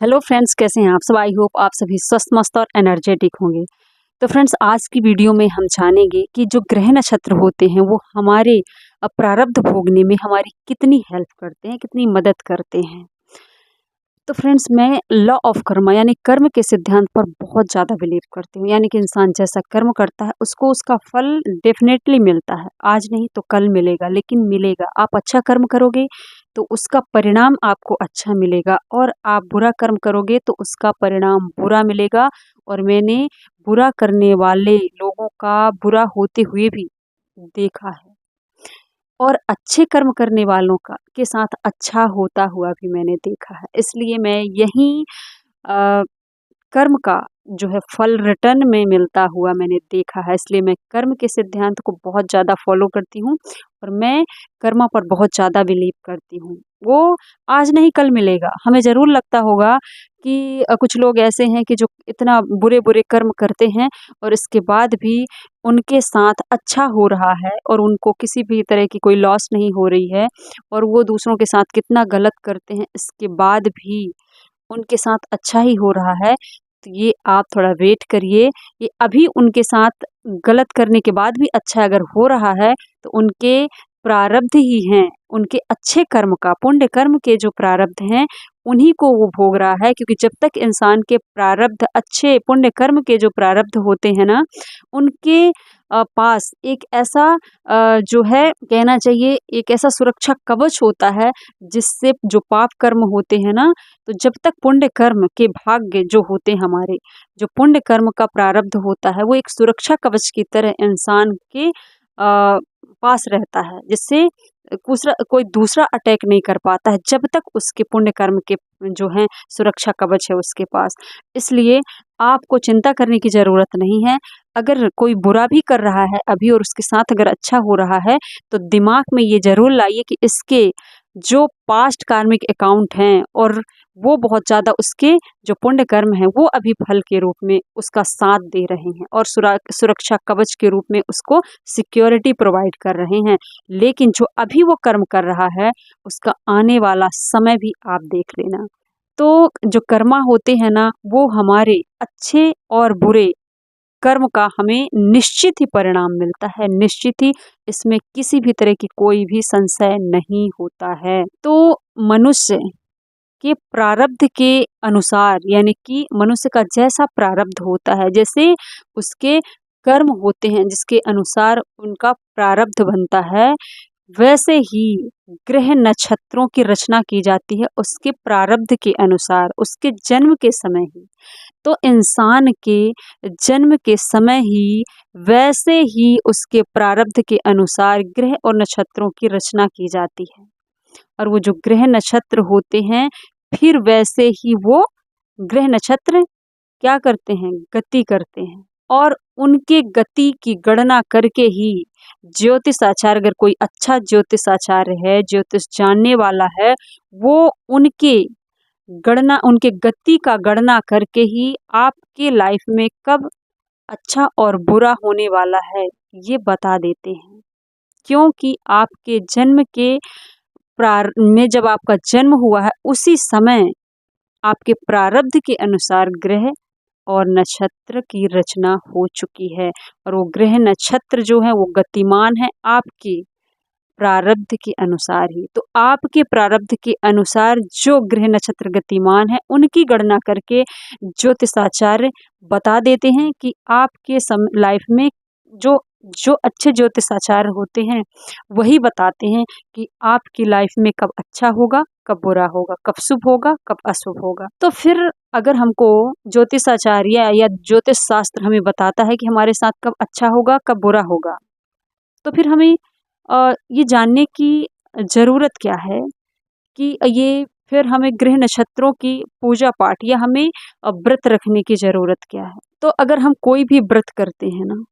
Hello friends, कैसे हैं आप सब। आई होप आप सभी स्वस्थ मस्त और एनर्जेटिक होंगे। तो फ्रेंड्स, आज की वीडियो में हम जानेंगे कि जो ग्रह नक्षत्र होते हैं वो हमारे प्रारब्ध भोगने में हमारी कितनी हेल्प करते हैं, कितनी मदद करते हैं। तो फ्रेंड्स, मैं लॉ ऑफ कर्मा यानी कर्म के सिद्धांत पर बहुत ज़्यादा बिलीव करती हूँ। यानी कि इंसान जैसा कर्म करता है उसको उसका फल डेफिनेटली मिलता है। आज नहीं तो कल मिलेगा, लेकिन मिलेगा। आप अच्छा कर्म करोगे तो उसका परिणाम आपको अच्छा मिलेगा, और आप बुरा कर्म करोगे तो उसका परिणाम बुरा मिलेगा। और मैंने बुरा करने वाले लोगों का बुरा होते हुए भी देखा है, और अच्छे कर्म करने वालों का के साथ अच्छा होता हुआ भी मैंने देखा है। इसलिए मैं यही अ, कर्म का जो है फल रिटर्न में मिलता हुआ मैंने देखा है। इसलिए मैं कर्म के सिद्धांत को बहुत ज़्यादा फॉलो करती हूँ, और मैं कर्मा पर बहुत ज़्यादा बिलीव करती हूँ। वो आज नहीं कल मिलेगा। हमें ज़रूर लगता होगा कि कुछ लोग ऐसे हैं कि जो इतना बुरे बुरे कर्म करते हैं और इसके बाद भी उनके साथ अच्छा हो रहा है, और उनको किसी भी तरह की कोई लॉस नहीं हो रही है, और वो दूसरों के साथ कितना गलत करते हैं इसके बाद भी उनके साथ अच्छा ही हो रहा है। तो ये आप थोड़ा वेट करिए। ये अभी उनके साथ गलत करने के बाद भी अच्छा अगर हो रहा है तो उनके प्रारब्ध ही हैं, उनके अच्छे कर्म का, पुण्य कर्म के जो प्रारब्ध हैं उन्हीं को वो भोग रहा है। क्योंकि जब तक इंसान के प्रारब्ध अच्छे पुण्य कर्म के जो प्रारब्ध होते हैं ना, उनके पास एक ऐसा जो है कहना चाहिए एक ऐसा सुरक्षा कवच होता है, जिससे जो पाप कर्म होते हैं ना, तो जब तक पुण्य कर्म के भाग्य जो होते हैं हमारे, जो पुण्य कर्म का प्रारब्ध होता है वो एक सुरक्षा कवच की तरह इंसान के पास रहता है, जिससे कोई दूसरा अटैक नहीं कर पाता है जब तक उसके पुण्य कर्म के जो है सुरक्षा कवच है उसके पास। इसलिए आपको चिंता करने की ज़रूरत नहीं है। अगर कोई बुरा भी कर रहा है अभी और उसके साथ अगर अच्छा हो रहा है, तो दिमाग में ये ज़रूर लाइए कि इसके जो पास्ट कार्मिक अकाउंट हैं, और वो बहुत ज़्यादा उसके जो पुण्य कर्म हैं वो अभी फल के रूप में उसका साथ दे रहे हैं, और सुरक्षा कवच के रूप में उसको सिक्योरिटी प्रोवाइड कर रहे हैं। लेकिन जो अभी वो कर्म कर रहा है उसका आने वाला समय भी आप देख लेना। तो जो कर्मा होते हैं ना, वो हमारे अच्छे और बुरे कर्म का हमें निश्चित ही परिणाम मिलता है, निश्चित ही। इसमें किसी भी तरह की कोई भी संशय नहीं होता है। तो मनुष्य के प्रारब्ध के अनुसार, यानी कि मनुष्य का जैसा प्रारब्ध होता है, जैसे उसके कर्म होते हैं जिसके अनुसार उनका प्रारब्ध बनता है, वैसे ही ग्रह नक्षत्रों की रचना की जाती है उसके प्रारब्ध के अनुसार, उसके जन्म के समय ही। तो इंसान के जन्म के समय ही वैसे ही उसके प्रारब्ध के अनुसार ग्रह और नक्षत्रों की रचना की जाती है, और वो जो ग्रह नक्षत्र होते हैं फिर वैसे ही वो ग्रह नक्षत्र क्या करते हैं, गति करते हैं। और उनके गति की गणना करके ही ज्योतिष आचार्य, अगर कोई अच्छा ज्योतिष आचार्य है, ज्योतिष जानने वाला है, वो उनके गति का गणना करके ही आपके लाइफ में कब अच्छा और बुरा होने वाला है ये बता देते हैं। क्योंकि आपके जन्म के प्रार में जब आपका जन्म हुआ है उसी समय आपके प्रारब्ध के अनुसार ग्रह और नक्षत्र की रचना हो चुकी है, और वो ग्रह नक्षत्र जो है वो गतिमान है आपके प्रारब्ध के अनुसार ही। तो आपके प्रारब्ध के अनुसार जो ग्रह नक्षत्र गतिमान है उनकी गणना करके ज्योतिषाचार्य बता देते हैं कि आपके लाइफ में जो जो अच्छे ज्योतिषाचार्य होते हैं वही बताते हैं कि आपकी लाइफ में कब अच्छा होगा, कब बुरा होगा, कब शुभ होगा, कब अशुभ होगा। तो फिर अगर हमको ज्योतिषाचार्य या ज्योतिष शास्त्र हमें बताता है कि हमारे साथ कब अच्छा होगा, कब बुरा होगा, तो फिर हमें ये जानने की ज़रूरत क्या है कि ये फिर हमें ग्रह नक्षत्रों की पूजा पाठ या हमें व्रत रखने की ज़रूरत क्या है। तो अगर हम कोई भी व्रत करते हैं ना,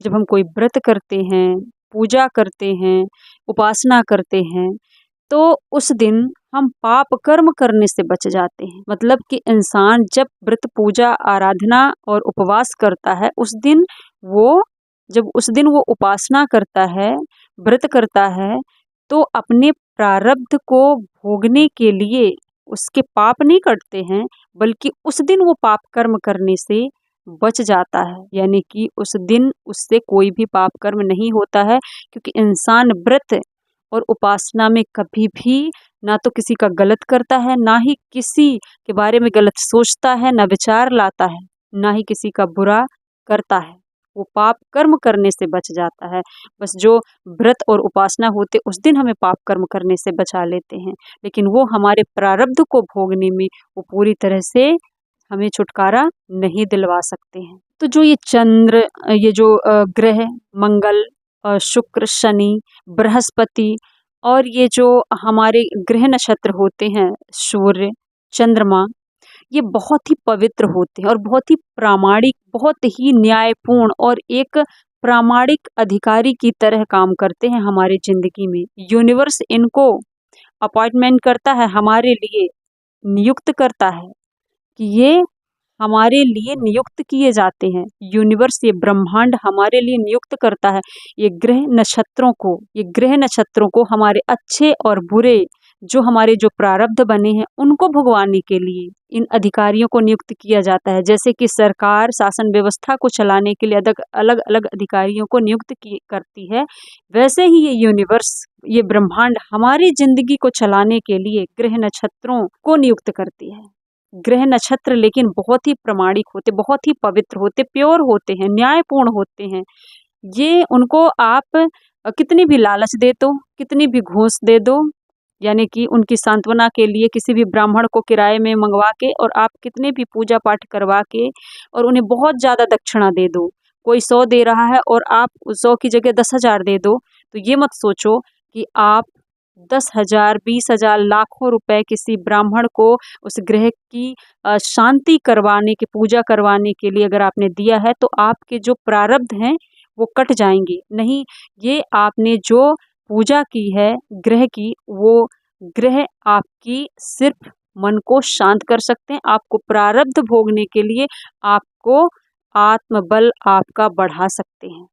जब हम कोई व्रत करते हैं, पूजा करते हैं, उपासना करते हैं, तो उस दिन हम पाप कर्म करने से बच जाते हैं। मतलब कि इंसान जब व्रत पूजा आराधना और उपवास करता है उस दिन वो जब उस दिन वो उपासना करता है, व्रत करता है, तो अपने प्रारब्ध को भोगने के लिए उसके पाप नहीं कटते हैं, बल्कि उस दिन वो पाप कर्म करने से बच जाता है। यानी कि उस दिन उससे कोई भी पाप कर्म नहीं होता है, क्योंकि इंसान व्रत और उपासना में कभी भी ना तो किसी का गलत करता है, ना ही किसी के बारे में गलत सोचता है, ना विचार लाता है, ना ही किसी का बुरा करता है। वो पाप कर्म करने से बच जाता है। बस जो व्रत और उपासना होते उस दिन हमें पाप कर्म करने से बचा लेते हैं, लेकिन वो हमारे प्रारब्ध को भोगने में वो पूरी तरह से हमें छुटकारा नहीं दिलवा सकते हैं। तो जो ये चंद्र, ये जो ग्रह मंगल, शुक्र, शनि, बृहस्पति और ये जो हमारे ग्रह नक्षत्र होते हैं, सूर्य, चंद्रमा, ये बहुत ही पवित्र होते हैं और बहुत ही प्रामाणिक, बहुत ही न्यायपूर्ण और एक प्रामाणिक अधिकारी की तरह काम करते हैं हमारी जिंदगी में। यूनिवर्स इनको अपॉइंटमेंट करता है, हमारे लिए नियुक्त करता है कि ये हमारे लिए नियुक्त किए जाते हैं। यूनिवर्स, ये ब्रह्मांड हमारे लिए नियुक्त करता है ये ग्रह नक्षत्रों को हमारे अच्छे और बुरे, जो हमारे जो प्रारब्ध बने हैं उनको भुगवाने के लिए इन अधिकारियों को नियुक्त किया जाता है। जैसे कि सरकार शासन व्यवस्था को चलाने के लिए अलग अलग अधिकारियों को नियुक्त करती है, वैसे ही ये यूनिवर्स, ये ब्रह्मांड हमारी जिंदगी को चलाने के लिए ग्रह नक्षत्रों को नियुक्त करती है। ग्रह नक्षत्र लेकिन बहुत ही प्रामाणिक होते, बहुत ही पवित्र होते, प्योर होते हैं, न्यायपूर्ण होते हैं। ये उनको आप कितनी भी लालच दे दो, कितनी भी घूस दे दो, यानी कि उनकी सांत्वना के लिए किसी भी ब्राह्मण को किराए में मंगवा के और आप कितने भी पूजा पाठ करवा के और उन्हें बहुत ज़्यादा दक्षिणा दे दो, कोई 100 दे रहा है और आप 100 की जगह 10,000 दे दो, तो ये मत सोचो कि आप 10,000, 20,000, लाखों रुपए किसी ब्राह्मण को उस ग्रह की शांति करवाने की, पूजा करवाने के लिए अगर आपने दिया है, तो आपके जो प्रारब्ध हैं वो कट जाएंगे। नहीं, ये आपने जो पूजा की है ग्रह की, वो ग्रह आपकी सिर्फ मन को शांत कर सकते हैं। आपको प्रारब्ध भोगने के लिए आपको आत्मबल आपका बढ़ा सकते हैं,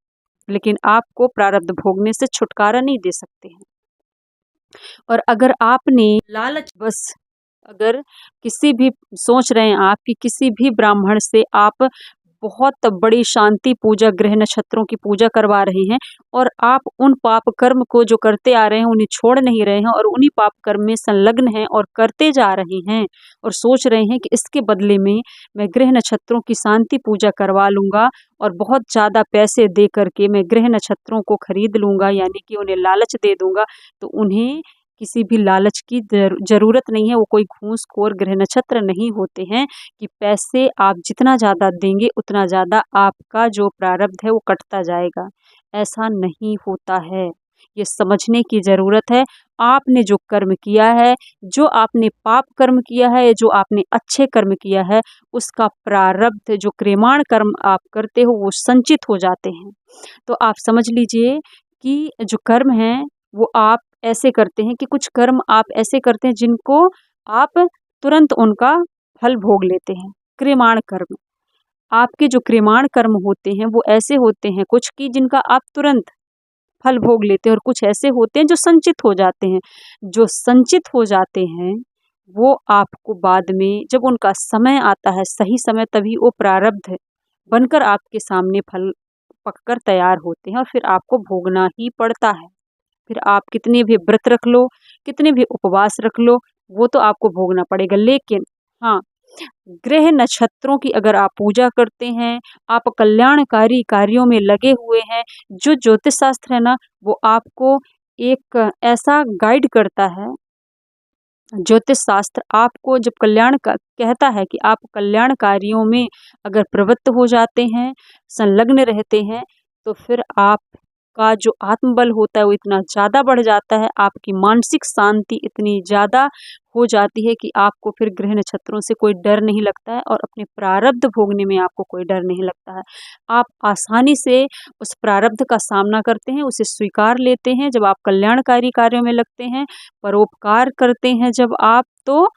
लेकिन आपको प्रारब्ध भोगने से छुटकारा नहीं दे सकते हैं। और अगर आपने लालच बस, अगर किसी भी सोच रहे हैं आप कि किसी भी ब्राह्मण से आप बहुत बड़ी शांति पूजा, ग्रह नक्षत्रों की पूजा करवा रहे हैं और आप उन पाप कर्म को जो करते आ रहे हैं उन्हें छोड़ नहीं रहे हैं और उन्हीं पाप कर्म में संलग्न हैं और करते जा रहे हैं और सोच रहे हैं कि इसके बदले में मैं ग्रह नक्षत्रों की शांति पूजा करवा लूँगा और बहुत ज़्यादा पैसे दे करके मैं ग्रह नक्षत्रों को खरीद लूँगा, यानी कि उन्हें लालच दे दूँगा, तो उन्हें किसी भी लालच की ज़रूरत नहीं है। वो कोई घूसखोर ग्रह नक्षत्र नहीं होते हैं कि पैसे आप जितना ज़्यादा देंगे उतना ज़्यादा आपका जो प्रारब्ध है वो कटता जाएगा। ऐसा नहीं होता है, ये समझने की ज़रूरत है। आपने जो कर्म किया है, जो आपने पाप कर्म किया है, जो आपने अच्छे कर्म किया है, उसका प्रारब्ध, जो क्रियमाण कर्म आप करते हो वो संचित हो जाते हैं। तो आप समझ लीजिए कि जो कर्म हैं वो आप ऐसे करते हैं कि कुछ कर्म आप ऐसे करते हैं जिनको आप तुरंत उनका फल भोग लेते हैं। क्रियमाण कर्म, आपके जो क्रियमाण कर्म होते हैं वो ऐसे होते हैं कुछ कि जिनका आप तुरंत फल भोग लेते हैं और कुछ ऐसे होते हैं जो संचित हो जाते हैं। जो संचित हो जाते हैं वो आपको बाद में जब उनका समय आता है, सही समय, तभी वो प्रारब्ध बनकर आपके सामने फल पककर तैयार होते हैं और फिर आपको भोगना ही पड़ता है। फिर आप कितने भी व्रत रख लो, कितने भी उपवास रख लो, वो तो आपको भोगना पड़ेगा। लेकिन हाँ, ग्रह नक्षत्रों की अगर आप पूजा करते हैं, आप कल्याणकारी कार्यों में लगे हुए हैं, जो ज्योतिष शास्त्र है ना वो आपको एक ऐसा गाइड करता है। ज्योतिष शास्त्र आपको जब कल्याण का कहता है कि आप कल्याण कार्यों में अगर प्रवृत्त हो जाते हैं, संलग्न रहते हैं, तो फिर आपका जो आत्मबल होता है वो इतना ज़्यादा बढ़ जाता है, आपकी मानसिक शांति इतनी ज़्यादा हो जाती है कि आपको फिर ग्रह नक्षत्रों से कोई डर नहीं लगता है और अपने प्रारब्ध भोगने में आपको कोई डर नहीं लगता है। आप आसानी से उस प्रारब्ध का सामना करते हैं, उसे स्वीकार लेते हैं। जब आप कल्याणकारी कार्यों में लगते हैं, परोपकार करते हैं जब आप, तो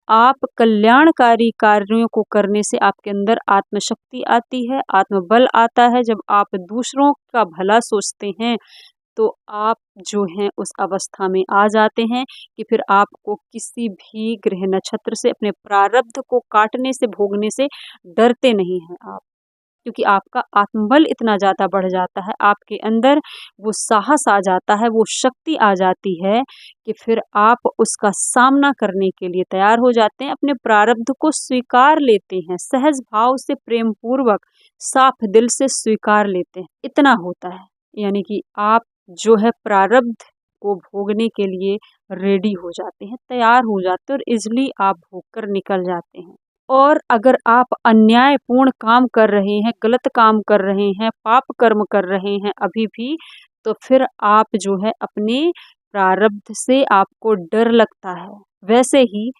आप कल्याणकारी कार्यों को करने से आपके अंदर आत्मशक्ति आती है, आत्मबल आता है। जब आप दूसरों का भला सोचते हैं तो आप जो हैं उस अवस्था में आ जाते हैं कि फिर आपको किसी भी ग्रह नक्षत्र से अपने प्रारब्ध को काटने से, भोगने से डरते नहीं हैं आप। क्योंकि आपका आत्मबल इतना ज़्यादा बढ़ जाता है, आपके अंदर वो साहस आ जाता है, वो शक्ति आ जाती है कि फिर आप उसका सामना करने के लिए तैयार हो जाते हैं, अपने प्रारब्ध को स्वीकार लेते हैं, सहज भाव से, प्रेम पूर्वक, साफ दिल से स्वीकार लेते हैं। इतना होता है, यानी कि आप जो है प्रारब्ध को भोगने के लिए रेडी हो जाते हैं, तैयार हो जाते हैं और इजली आप भोग कर निकल जाते हैं। और अगर आप अन्यायपूर्ण काम कर रहे हैं, गलत काम कर रहे हैं, पाप कर्म कर रहे हैं अभी भी, तो फिर आप जो है अपने प्रारब्ध से आपको डर लगता है। वैसे ही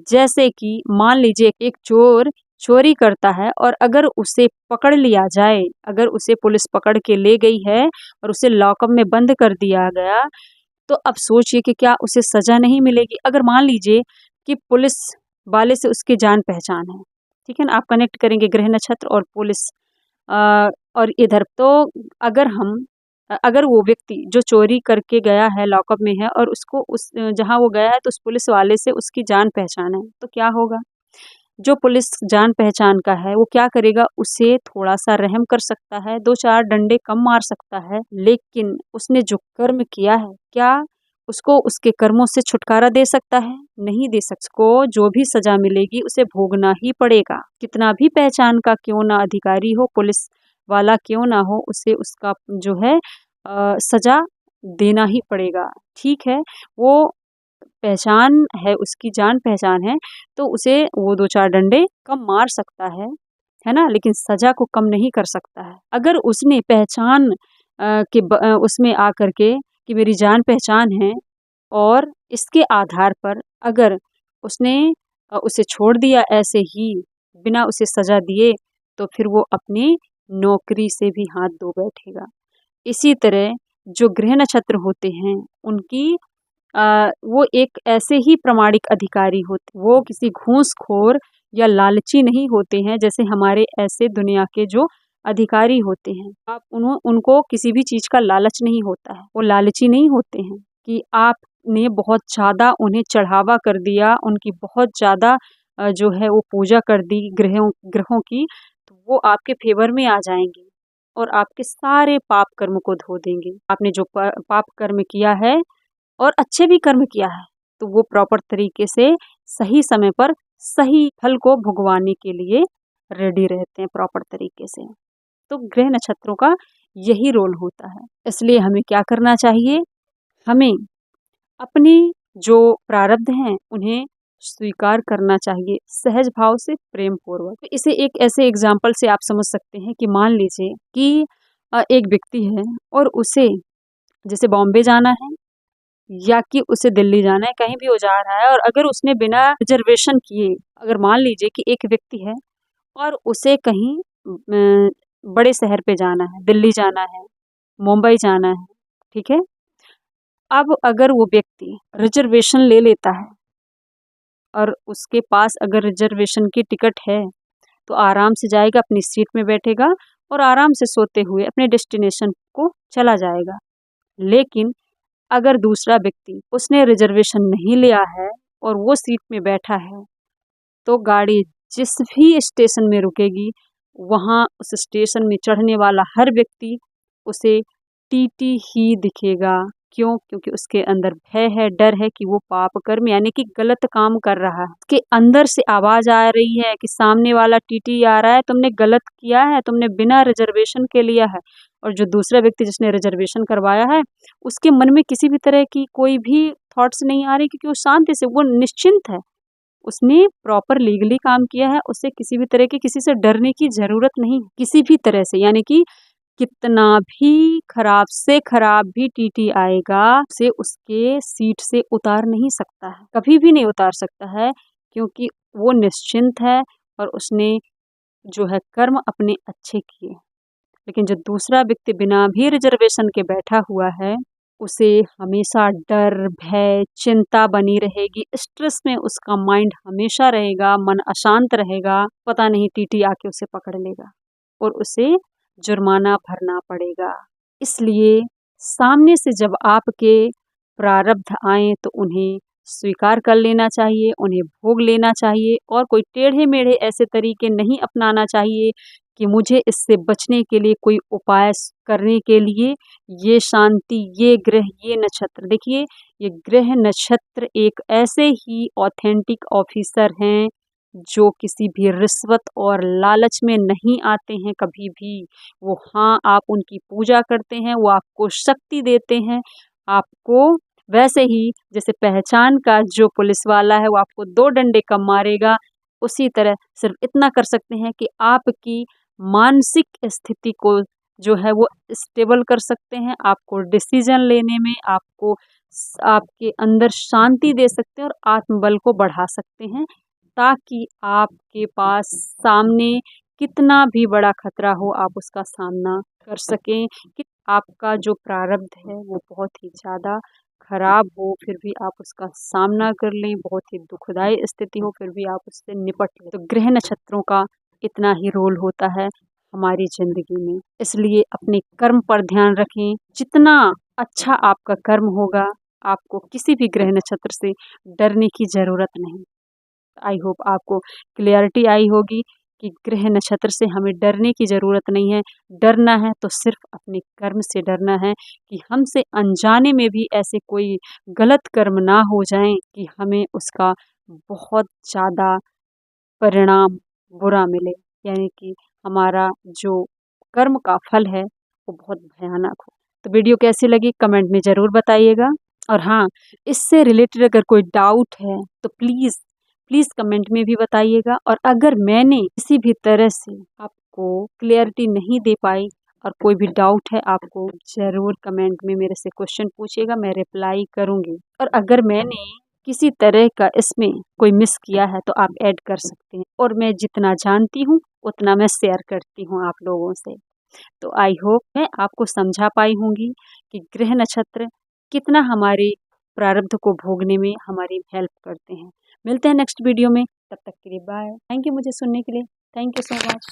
जैसे कि मान लीजिए एक चोर चोरी करता है और अगर उसे पकड़ लिया जाए, अगर उसे पुलिस पकड़ के ले गई है और उसे लॉकअप में बंद कर दिया गया, तो अब सोचिए कि क्या उसे सज़ा नहीं मिलेगी? अगर मान लीजिए कि पुलिस वाले से उसकी जान पहचान है, ठीक है ना? आप कनेक्ट करेंगे ग्रह नक्षत्र और पुलिस और इधर तो अगर वो व्यक्ति जो चोरी करके गया है, लॉकअप में है और उसको जहाँ वो गया है तो उस पुलिस वाले से उसकी जान पहचान है, तो क्या होगा? जो पुलिस जान पहचान का है वो क्या करेगा, उसे थोड़ा-सा रहम कर सकता है, 2-4 डंडे कम मार सकता है, लेकिन उसने जो कर्म किया है, क्या उसको उसके कर्मों से छुटकारा दे सकता है? नहीं दे सकता। उसको जो भी सज़ा मिलेगी उसे भोगना ही पड़ेगा। कितना भी पहचान का क्यों ना अधिकारी हो, पुलिस वाला क्यों ना हो, उसे उसका जो है सज़ा देना ही पड़ेगा। ठीक है, वो पहचान है, उसकी जान पहचान है, तो उसे वो 2-4 डंडे कम मार सकता है ना? लेकिन सज़ा को कम नहीं कर सकता है। अगर उसने पहचान उसमें आकर के कि मेरी जान पहचान है और इसके आधार पर अगर उसने उसे छोड़ दिया ऐसे ही बिना उसे सज़ा दिए, तो फिर वो अपनी नौकरी से भी हाथ धो बैठेगा। इसी तरह जो ग्रह नक्षत्र होते हैं उनकी वो एक ऐसे ही प्रामाणिक अधिकारी होते, वो किसी घूसखोर या लालची नहीं होते हैं जैसे हमारे ऐसे दुनिया के जो अधिकारी होते हैं। आप उनको किसी भी चीज़ का लालच नहीं होता है, वो लालची नहीं होते हैं कि आपने बहुत ज़्यादा उन्हें चढ़ावा कर दिया, उनकी बहुत ज़्यादा जो है वो पूजा कर दी ग्रहों की, तो वो आपके फेवर में आ जाएंगे और आपके सारे पाप कर्म को धो देंगे। आपने जो पाप कर्म किया है और अच्छे भी कर्म किया है, तो वो प्रॉपर तरीके से सही समय पर सही फल को भुगवाने के लिए रेडी रहते हैं प्रॉपर तरीके से। तो ग्रह नक्षत्रों का यही रोल होता है। इसलिए हमें क्या करना चाहिए? हमें अपने जो प्रारब्ध हैं उन्हें स्वीकार करना चाहिए सहज भाव से, प्रेम पूर्वक। तो इसे एक ऐसे एग्जाम्पल से आप समझ सकते हैं कि मान लीजिए कि एक व्यक्ति है और उसे जैसे बॉम्बे जाना है या कि उसे दिल्ली जाना है, कहीं भी वो जा रहा है और अगर उसने बिना रिजर्वेशन किए, अगर मान लीजिए कि एक व्यक्ति है और उसे कहीं बड़े शहर पे जाना है, दिल्ली जाना है, मुंबई जाना है, ठीक है? अब अगर वो व्यक्ति रिजर्वेशन ले लेता है और उसके पास अगर रिजर्वेशन की टिकट है, तो आराम से जाएगा, अपनी सीट में बैठेगा और आराम से सोते हुए अपने डेस्टिनेशन को चला जाएगा। लेकिन अगर दूसरा व्यक्ति उसने रिजर्वेशन नहीं लिया है और वो सीट में बैठा है, तो गाड़ी जिस भी स्टेशन में रुकेगी, वहाँ उस स्टेशन में चढ़ने वाला हर व्यक्ति उसे टीटी ही दिखेगा। क्यों? क्योंकि उसके अंदर भय है, डर है कि वो पाप कर्म यानी कि गलत काम कर रहा है। उसके अंदर से आवाज़ आ रही है कि सामने वाला टीटी आ रहा है, तुमने गलत किया है, तुमने बिना रिजर्वेशन के लिया है। और जो दूसरा व्यक्ति जिसने रिजर्वेशन करवाया है, उसके मन में किसी भी तरह की कोई भी थॉट्स नहीं आ रही क्योंकि वो शांति से, वो निश्चिंत है। उसने प्रॉपर लीगली काम किया है, उसे किसी भी तरह के किसी से डरने की ज़रूरत नहीं, किसी भी तरह से। यानी कि कितना भी खराब से खराब भी टीटी आएगा, उसे उसके सीट से उतार नहीं सकता है, कभी भी नहीं उतार सकता है क्योंकि वो निश्चिंत है और उसने जो है कर्म अपने अच्छे किए। लेकिन जो दूसरा व्यक्ति बिना भी रिजर्वेशन के बैठा हुआ है, उसे हमेशा डर, भय, चिंता बनी रहेगी, स्ट्रेस में उसका माइंड हमेशा रहेगा, मन अशांत रहेगा, पता नहीं टीटी आके उसे पकड़ लेगा और उसे जुर्माना भरना पड़ेगा। इसलिए सामने से जब आपके प्रारब्ध आए तो उन्हें स्वीकार कर लेना चाहिए, उन्हें भोग लेना चाहिए और कोई टेढ़े मेढ़े ऐसे तरीके नहीं अपनाना चाहिए कि मुझे इससे बचने के लिए कोई उपाय करने के लिए ये शांति, ये ग्रह, ये नक्षत्र, देखिए ये ग्रह नक्षत्र एक ऐसे ही ऑथेंटिक ऑफिसर हैं जो किसी भी रिश्वत और लालच में नहीं आते हैं कभी भी। वो हाँ, आप उनकी पूजा करते हैं, वो आपको शक्ति देते हैं, आपको वैसे ही जैसे पहचान का जो पुलिस वाला है वो आपको 2 डंडे कम मारेगा, उसी तरह सिर्फ इतना कर सकते हैं कि आपकी मानसिक स्थिति को जो है वो स्टेबल कर सकते हैं, आपको डिसीजन लेने में आपको आपके अंदर शांति दे सकते हैं और आत्मबल को बढ़ा सकते हैं, ताकि आपके पास सामने कितना भी बड़ा खतरा हो आप उसका सामना कर सकें। कि आपका जो प्रारब्ध है वो बहुत ही ज़्यादा खराब हो फिर भी आप उसका सामना कर लें, बहुत ही दुखदाई स्थिति हो फिर भी आप उससे निपट लें। तो ग्रह नक्षत्रों का इतना ही रोल होता है हमारी ज़िंदगी में। इसलिए अपने कर्म पर ध्यान रखें, जितना अच्छा आपका कर्म होगा आपको किसी भी ग्रह नक्षत्र से डरने की ज़रूरत नहीं। आई होप आपको क्लियरिटी आई होगी कि ग्रह नक्षत्र से हमें डरने की ज़रूरत नहीं है। डरना है तो सिर्फ अपने कर्म से डरना है कि हमसे अनजाने में भी ऐसे कोई गलत कर्म ना हो जाएं कि हमें उसका बहुत ज़्यादा परिणाम बुरा मिले, यानी कि हमारा जो कर्म का फल है वो बहुत भयानक हो। तो वीडियो कैसी लगी कमेंट में ज़रूर बताइएगा। और हाँ, इससे रिलेटेड अगर कोई डाउट है तो प्लीज़ कमेंट में भी बताइएगा। और अगर मैंने किसी भी तरह से आपको क्लियरिटी नहीं दे पाई और कोई भी डाउट है आपको ज़रूर कमेंट में मेरे से क्वेश्चन पूछिएगा, मैं रिप्लाई करूँगी। और अगर मैंने किसी तरह का इसमें कोई मिस किया है तो आप ऐड कर सकते हैं, और मैं जितना जानती हूँ उतना मैं शेयर करती हूँ आप लोगों से। तो आई होप मैं आपको समझा पाई होंगी कि ग्रह नक्षत्र कितना हमारे प्रारब्ध को भोगने में हमारी हेल्प करते हैं। मिलते हैं नेक्स्ट वीडियो में, तब तक के लिए बाय। थैंक यू मुझे सुनने के लिए। Thank you so much.